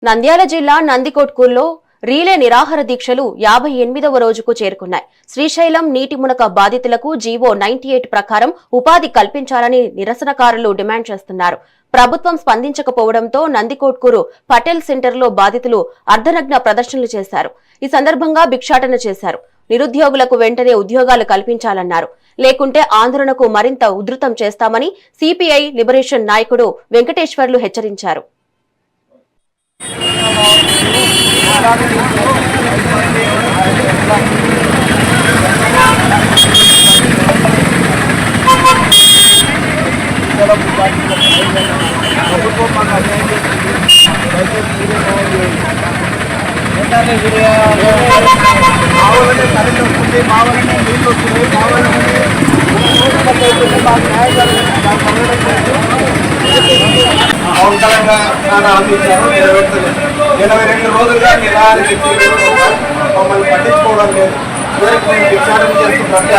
నంద్యాల జిల్లా నందికొట్కూరులో రీలే నిరాహార దీక్షలు 58వ రోజుకు చేరుకున్నాయి. శ్రీశైలం నీటి మునక బాధితులకు జీవో 98 ప్రకారం ఉపాధి కల్పించాలని నిరసనకారులు డిమాండ్ చేస్తున్నారు. ప్రభుత్వం స్పందించకపోవడంతో నందికొట్కూరు పటేల్ సెంటర్లో బాధితులు అర్ధనగ్న ప్రదర్శనలు చేశారు. ఈ సందర్భంగా భిక్షాటన చేశారు. నిరుద్యోగులకు వెంటనే ఉద్యోగాలు కల్పించాలన్నారు. లేకుంటే ఆందోళనకు మరింత ఉధృతం చేస్తామని సిపిఐ లిబరేషన్ నాయకుడు వెంకటేశ్వర్లు హెచ్చరించారు. అవసరంగా అందించారు. 82 రోజులుగా నిరాహార మమ్మల్ని పట్టించుకోవడం లేదు. విచారణ చేస్తున్నారు.